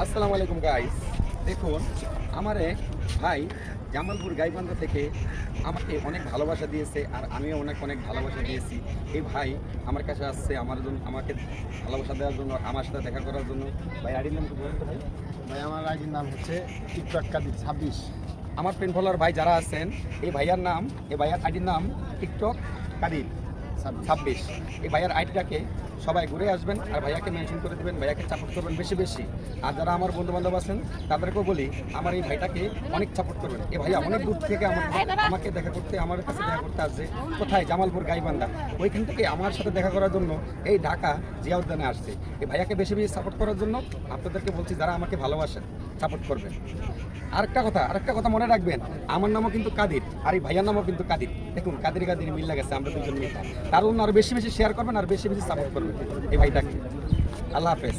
আসসালামু আলাইকুম গাইস। দেখুন, আমার এক ভাই জামালপুর গাইবান্ধা থেকে আমাকে অনেক ভালোবাসা দিয়েছে, আর আমিও অনেক অনেক ভালোবাসা দিয়েছি। এই ভাই আমার কাছে আসছে আমার জন্য, আমাকে ভালোবাসা দেওয়ার জন্য, আমার সাথে দেখা করার জন্য। ভাই আইডির নাম কি বলুন তো ভাই? ভাই আমার আইডির নাম হচ্ছে টিকটক কাদির 26। আমার ফ্রেন্ড ফলোয়ার ভাই যারা আছেন, এই ভাইয়ার আইডির নাম টিকটক কাদির 26। এই ভাইয়ার আইডিটাকে সবাই ঘুরে আসবেন আর ভাইয়াকে মেনশন করে দেবেন, ভাইয়াকে সাপোর্ট করবেন বেশি বেশি। আর যারা আমার বন্ধু বান্ধব আছেন তাদেরকেও বলি আমার এই ভাইটাকে অনেক সাপোর্ট করবেন। এই ভাইয়া অনেক দূর থেকে আমাকে দেখা করতে, আমার কাছে দেখা করতে আসছে। কোথায়? জামালপুর গাইবান্ধা। ওইখান থেকে আমার সাথে দেখা করার জন্য এই ঢাকা জিয়া উদ্যানে আসছে। এই ভাইয়াকে বেশি বেশি সাপোর্ট করার জন্য আপনাদেরকে বলছি, যারা আমাকে ভালোবাসেন সাপোর্ট করবেন। আরেকটা কথা মনে রাখবেন, আমার নামও কিন্তু কাদির, আর এই ভাইয়ার নামও কিন্তু কাদির। দেখুন, কাদির কাদির মিল লাগেছে, আমরা দুজন মিল। তার জন্য আরো বেশি বেশি শেয়ার করবেন আর বেশি বেশি সাপোর্ট করবেন এই ভাইটাকে। আল্লাহ হাফেজ।